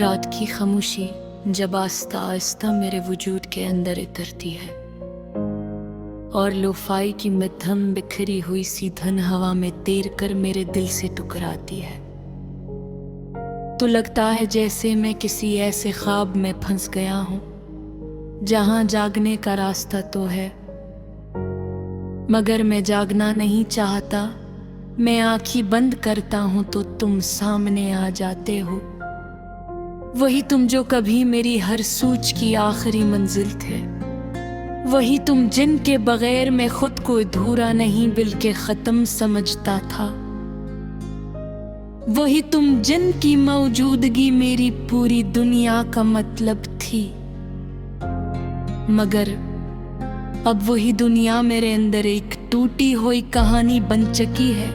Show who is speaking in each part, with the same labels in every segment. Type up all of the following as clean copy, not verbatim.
Speaker 1: रात की खामोशी जब आस्ता आस्ता मेरे वजूद के अंदर उतरती है और लोफाई की मध्यम बिखरी हुई सी धन हवा में तैर कर मेरे दिल से टकराती है, तो लगता है जैसे मैं किसी ऐसे ख्वाब में फंस गया हूं जहां जागने का रास्ता तो है, मगर मैं जागना नहीं चाहता। मैं आंखें बंद करता हूं तो तुम सामने आ जाते हो, वही तुम जो कभी मेरी हर सोच की आखिरी मंजिल थे, वही तुम जिनके बगैर मैं खुद को अधूरा नहीं बल्कि खत्म समझता था, वही तुम जिनकी मौजूदगी मेरी पूरी दुनिया का मतलब थी। मगर अब वही दुनिया मेरे अंदर एक टूटी हुई कहानी बन चुकी है।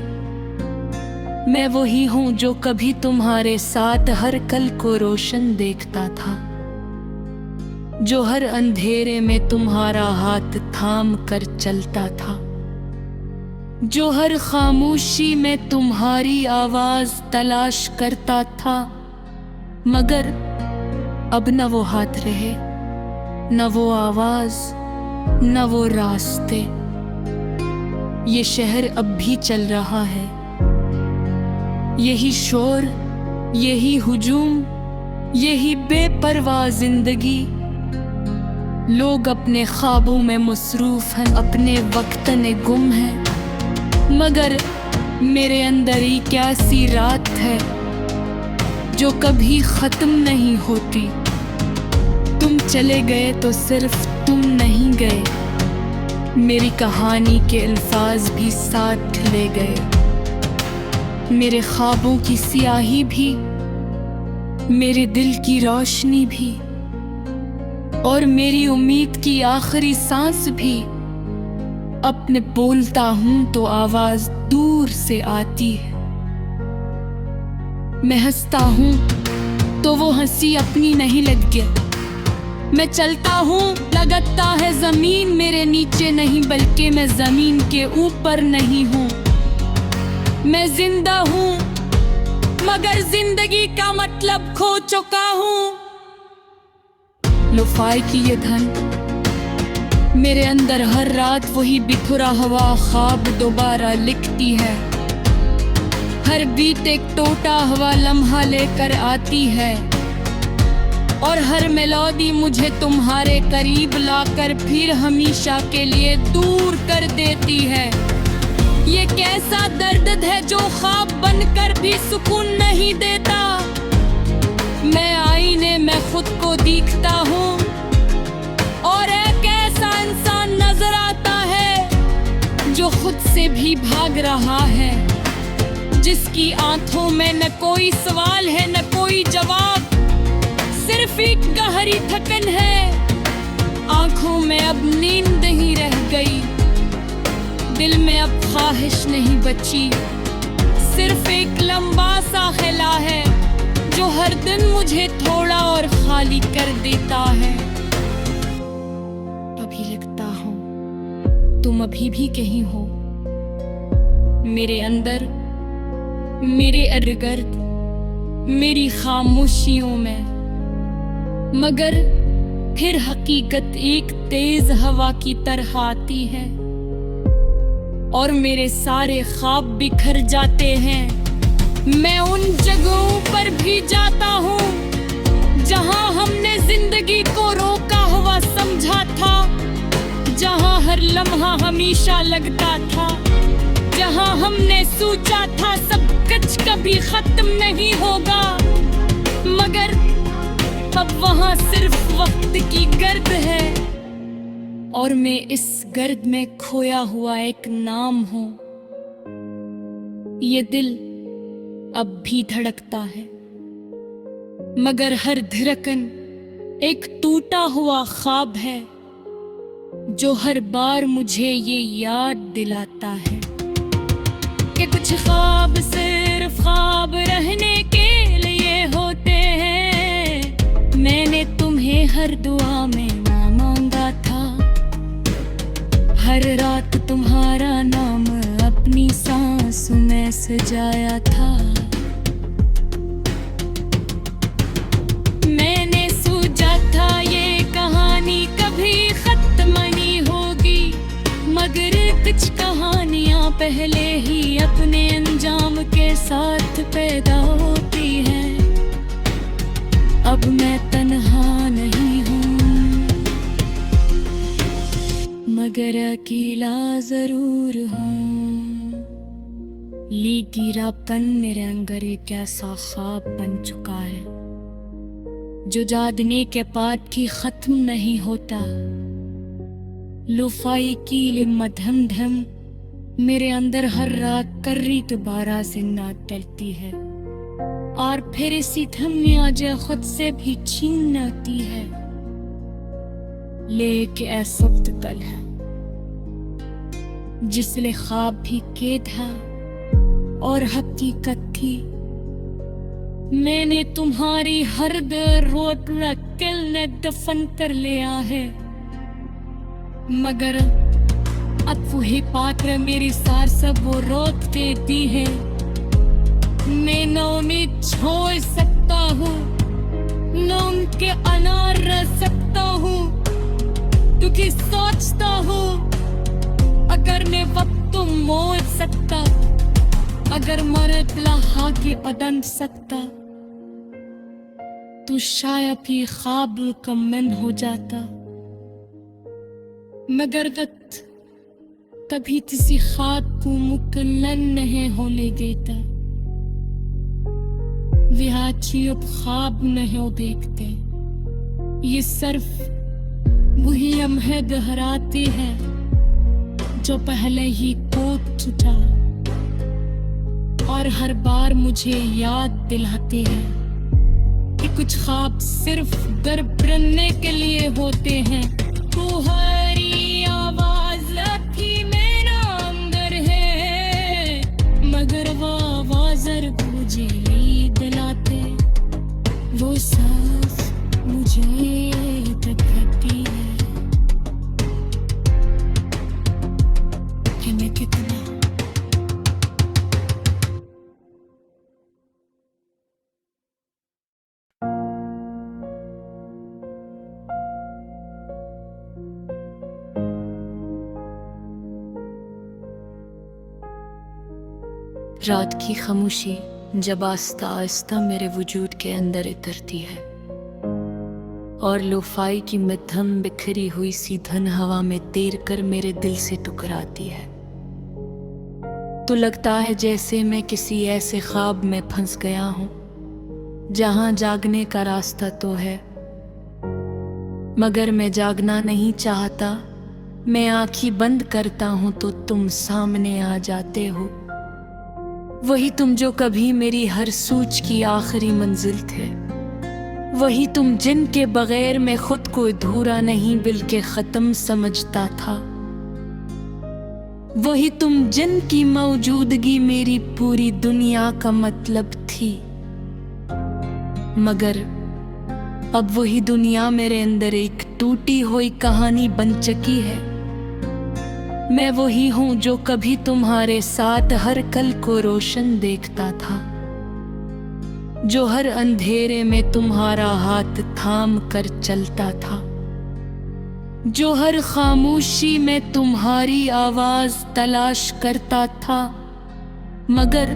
Speaker 1: मैं वही हूं जो कभी तुम्हारे साथ हर कल को रोशन देखता था, जो हर अंधेरे में तुम्हारा हाथ थाम कर चलता था, जो हर खामोशी में तुम्हारी आवाज तलाश करता था। मगर अब न वो हाथ रहे, न वो आवाज, न वो रास्ते। ये शहर अब भी चल रहा है, यही शोर, यही हुजूम, यही बेपरवाह जिंदगी। लोग अपने ख्वाबों में मसरूफ हैं, अपने वक्त में गुम हैं, मगर मेरे अंदर ही क्या सी रात है जो कभी खत्म नहीं होती। तुम चले गए तो सिर्फ तुम नहीं गए, मेरी कहानी के अल्फाज भी साथ ले गए, मेरे ख्वाबों की सियाही भी, मेरे दिल की रोशनी भी, और मेरी उम्मीद की आखिरी सांस भी। अपने बोलता हूं तो आवाज दूर से आती है, मैं हंसता हूं तो वो हंसी अपनी नहीं लगती। मैं चलता हूँ लगता है जमीन मेरे नीचे नहीं, बल्कि मैं जमीन के ऊपर नहीं हूँ। मैं जिंदा हूँ मगर जिंदगी का मतलब खो चुका हूँ। लोफाई की ये धन मेरे अंदर हर रात वही बिखरा हुआ ख्वाब दोबारा लिखती है, हर बीत एक टूटा हुआ लम्हा लेकर आती है, और हर मेलोडी मुझे तुम्हारे करीब लाकर फिर हमेशा के लिए दूर कर देती है। ये कैसा दर्द है जो ख्वाब बनकर भी सुकून नहीं देता। मैं आईने में खुद को देखता हूँ और एक ऐसा इंसान नजर आता है जो खुद से भी भाग रहा है, जिसकी आंखों में न कोई सवाल है न कोई जवाब, सिर्फ एक गहरी थकन है। आंखों में अब नींद नहीं रह गई, दिल में अब ख्वाहिश नहीं बची, सिर्फ एक लंबा सा ख्याल है जो हर दिन मुझे थोड़ा और खाली कर देता है। अभी लगता हूँ तुम अभी भी कहीं हो, मेरे अंदर, मेरे इर्द-गिर्द, मेरी खामोशियों में। मगर फिर हकीकत एक तेज हवा की तरह आती है और मेरे सारे ख्वाब बिखर जाते हैं। मैं उन जगहों पर भी जाता हूँ जहाँ हमने जिंदगी को रोका हुआ समझा था, जहाँ हर लम्हा हमेशा लगता था, जहाँ हमने सोचा था सब कुछ कभी खत्म नहीं होगा, मगर अब वहाँ सिर्फ वक्त की गर्द है और मैं इस गर्द में खोया हुआ एक नाम हूँ। ये दिल अब भी धड़कता है, मगर हर धड़कन एक टूटा हुआ ख्वाब है जो हर बार मुझे ये याद दिलाता है कि कुछ ख्वाब सिर्फ ख्वाब रहने के लिए होते हैं। मैंने तुम्हें हर दुआ में ना मांगा था, हर रात तुम्हारा नाम अपनी सांसों में सजाया था। दुनिया पहले ही अपने अंजाम के साथ पैदा होती है। अब मैं तन्हा नहीं हूँ, मगर अकेला जरूर हूँ। लीकी रापन मेरे अंदर एक ऐसा ख्वाब बन चुका है जो जागने के बाद भी खत्म नहीं होता। लुफाई की मध्यम धम मेरे अंदर हर रात कर्री दोबारा जिंदा टलती है, और फिर इसी धम में आज खुद से भी छीन आती है। लेके ऐसा कल है जिसले ख्वाब भी कैद है और हकीकत थी। मैंने तुम्हारी हर रोत नकल ने दफन कर लिया है, मगर अब वही पात्र मेरी सार सब वो रोक देती है। मैं न उम्मीद छोड़ सकता हूँ, न उनके अनार रह सकता हूँ, क्योंकि सोचता हूँ अगर मैं वक्त तुम मोड़ सकता, अगर मर्द लहा के बदन सकता, तो शायद ही ख्वाब मुकम्मल हो जाता। मगर वक्त कभी किसी ख्वाब को मुकम्मल नहीं होने देता। विहाची अब ख्वाब नहीं देखते, ये सिर्फ वही लम्हे दोहराते हैं जो पहले ही टूट चुका, और हर बार मुझे याद दिलाते हैं कि कुछ ख्वाब सिर्फ डर बनने के लिए होते हैं। तुम्हारी आवाज की मेरा अंदर है, मगर वो आवाज मुझे नहीं दिलाते। वो सांस मुझे दिखाती है कि मैं कितना रात की खामोशी जब आस्ता आस्ता मेरे वजूद के अंदर उतरती है, और लोफाई की मध्यम बिखरी हुई सी धन हवा में तैर कर मेरे दिल से टकराती है, तो लगता है जैसे मैं किसी ऐसे ख्वाब में फंस गया हूं जहां जागने का रास्ता तो है, मगर मैं जागना नहीं चाहता। मैं आंखें बंद करता हूं तो तुम सामने आ जाते हो, वही तुम जो कभी मेरी हर सोच की आखिरी मंजिल थे, वही तुम जिनके बगैर मैं खुद को अधूरा नहीं बल्कि खत्म समझता था, वही तुम जिनकी मौजूदगी मेरी पूरी दुनिया का मतलब थी। मगर अब वही दुनिया मेरे अंदर एक टूटी हुई कहानी बन चुकी है। मैं वही हूँ जो कभी तुम्हारे साथ हर कल को रोशन देखता था, जो हर अंधेरे में तुम्हारा हाथ थाम कर चलता था, जो हर खामोशी में तुम्हारी आवाज तलाश करता था। मगर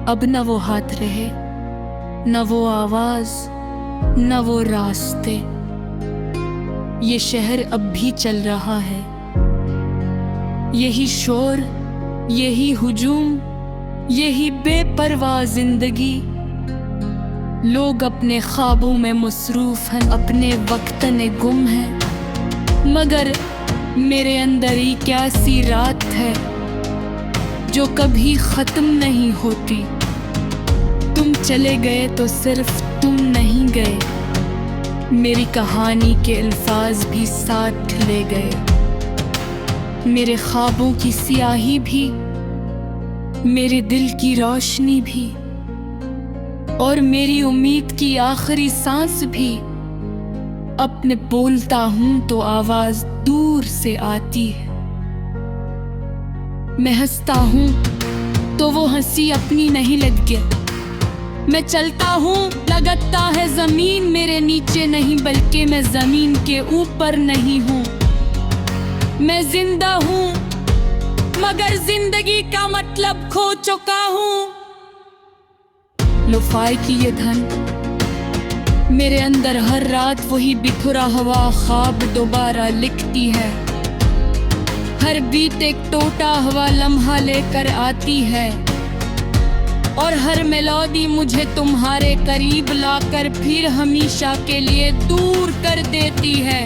Speaker 1: अब न वो हाथ रहे, न वो आवाज, न वो रास्ते। ये शहर अब भी चल रहा है, यही शोर, यही हुजूम, यही बेपरवाह जिंदगी। लोग अपने ख्वाबों में मसरूफ हैं, अपने वक्त में गुम हैं, मगर मेरे अंदर ही क्या सी रात है जो कभी खत्म नहीं होती। तुम चले गए तो सिर्फ तुम नहीं गए, मेरी कहानी के अल्फाज भी साथ ले गए। मेरे ख्वाबों की सियाही भी, मेरे दिल की रोशनी भी, और मेरी उम्मीद की आखिरी सांस भी। अपने बोलता हूं तो आवाज दूर से आती है, मैं हंसता हूं तो वो हंसी अपनी नहीं लगे। मैं चलता हूं लगता है जमीन मेरे नीचे नहीं, बल्कि मैं जमीन के ऊपर नहीं हूं। मैं जिंदा हूँ मगर जिंदगी का मतलब खो चुका हूँ। लोफाई की ये धन मेरे अंदर हर रात वही बिखरा हुआ ख्वाब दोबारा लिखती है। हर बीत एक टूटा हुआ लम्हा लेकर आती है और हर मेलोडी मुझे तुम्हारे करीब लाकर फिर हमेशा के लिए दूर कर देती है।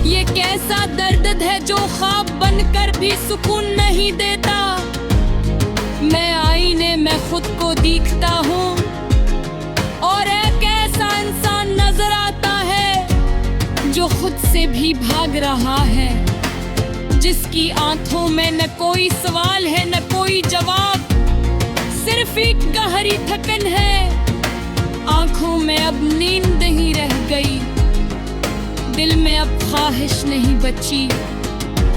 Speaker 1: ये कैसा दर्द है जो ख्वाब बनकर भी सुकून नहीं देता। मैं आईने में खुद को देखता हूँ और एक ऐसा इंसान नजर आता है जो खुद से भी भाग रहा है, जिसकी आंखों में न कोई सवाल है न कोई जवाब, सिर्फ एक गहरी थकन है। आंखों में अब नींद नहीं रह गई, दिल में अब ख्वाहिश नहीं बची,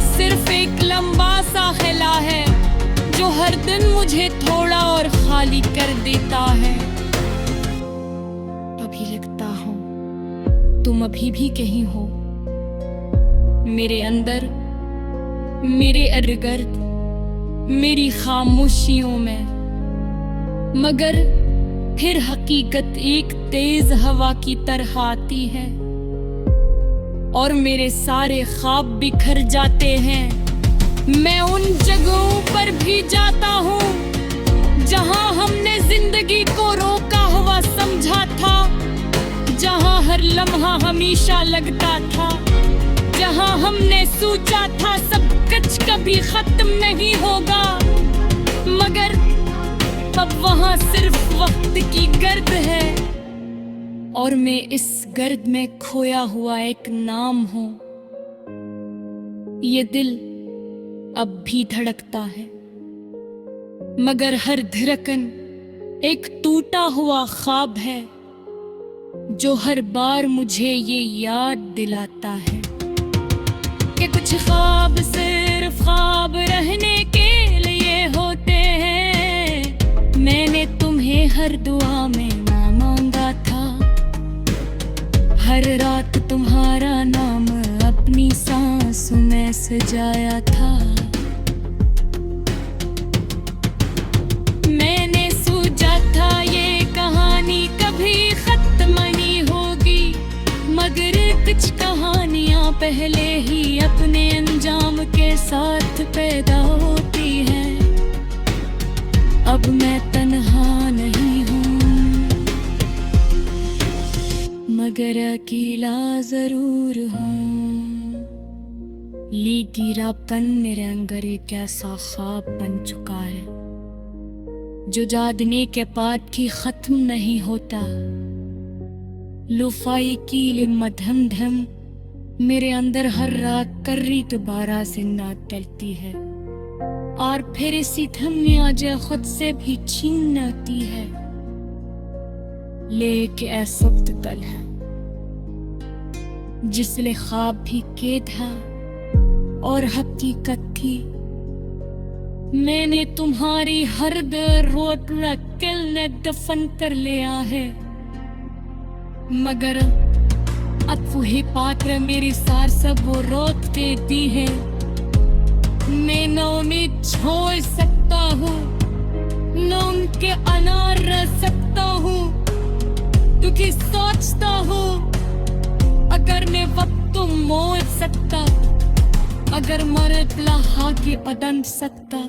Speaker 1: सिर्फ एक लंबा सा ख्याल है जो हर दिन मुझे थोड़ा और खाली कर देता है। अभी लगता हूँ तुम अभी भी कहीं हो, मेरे अंदर, मेरे इर्द-गिर्द, मेरी खामोशियों में। मगर फिर हकीकत एक तेज हवा की तरह आती है और मेरे सारे ख्वाब बिखर जाते हैं। मैं उन जगहों पर भी जाता हूँ जहाँ हमने जिंदगी को रोका हुआ समझा था, जहाँ हर लम्हा हमेशा लगता था, जहाँ हमने सोचा था सब कुछ कभी खत्म नहीं होगा। मगर अब वहाँ सिर्फ वक्त की गर्द है और मैं इस गर्द में खोया हुआ एक नाम हूँ। ये दिल अब भी धड़कता है, मगर हर धड़कन एक टूटा हुआ ख्वाब है जो हर बार मुझे ये याद दिलाता है कि कुछ ख्वाब सिर्फ ख्वाब रहने के लिए होते हैं। मैंने तुम्हें हर दुआ में ना मांगा था, हर रात तुम्हारा नाम अपनी सांसों में सजाया था। मैंने सोचा था ये कहानी कभी खत्म नहीं होगी, मगर कुछ कहानियां पहले ही अपने अंजाम के साथ पैदा होती हैं। अब मैं तन्हा नहीं हूँ, मगर अकेला जरूर हूँ। लीगिरापन मेरे अंदर एक ऐसा ख्वाब बन चुका है जो जागने के बाद भी खत्म नहीं होता। लोफाई की मध्यम धम मेरे अंदर हर रात कर्री दोबारा जिंदा करती है और फिर इसी धम में आज खुद से भी छीन आती है। लेके ऐसा तल है जिसले ख्वाब भी कैद है और हकीकत थी। मैंने तुम्हारी हर रोत रकल ने दफन कर लिया है, मगर अब वही पात्र मेरी सार सब वो रोत देती है। मैं न उन्हें छोड़ सकता हूँ न उनके अनार रह सकता हूँ, क्योंकि सोचता हूँ अगर मैं वक्त तो मोड़ सकता, अगर मर्द लहा के बदन सकता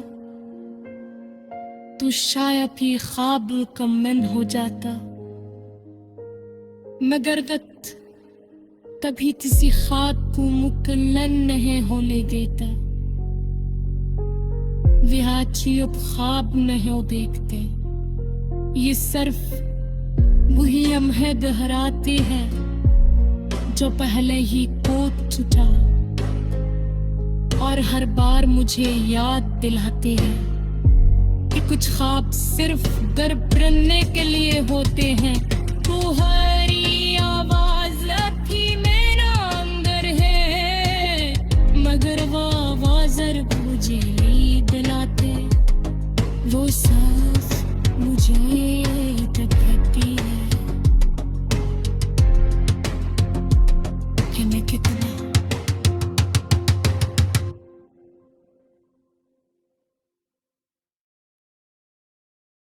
Speaker 1: तो शायद ही ख्वाब मुकम्मल हो जाता। मगर वक्त कभी किसी ख्वाब को मुकम्मल नहीं होने देता। विहाची अब ख्वाब नहीं देखते, ये सिर्फ वही लम्हे दोहराते हैं जो पहले ही खो चुका और हर बार मुझे याद दिलाते हैं कि कुछ ख्वाब सिर्फ दर बनने के लिए होते हैं। तुम्हारी आवाज अभी मेरा अंदर है, मगर वो आवाज मुझे नहीं दिलाते, वो सांस मुझे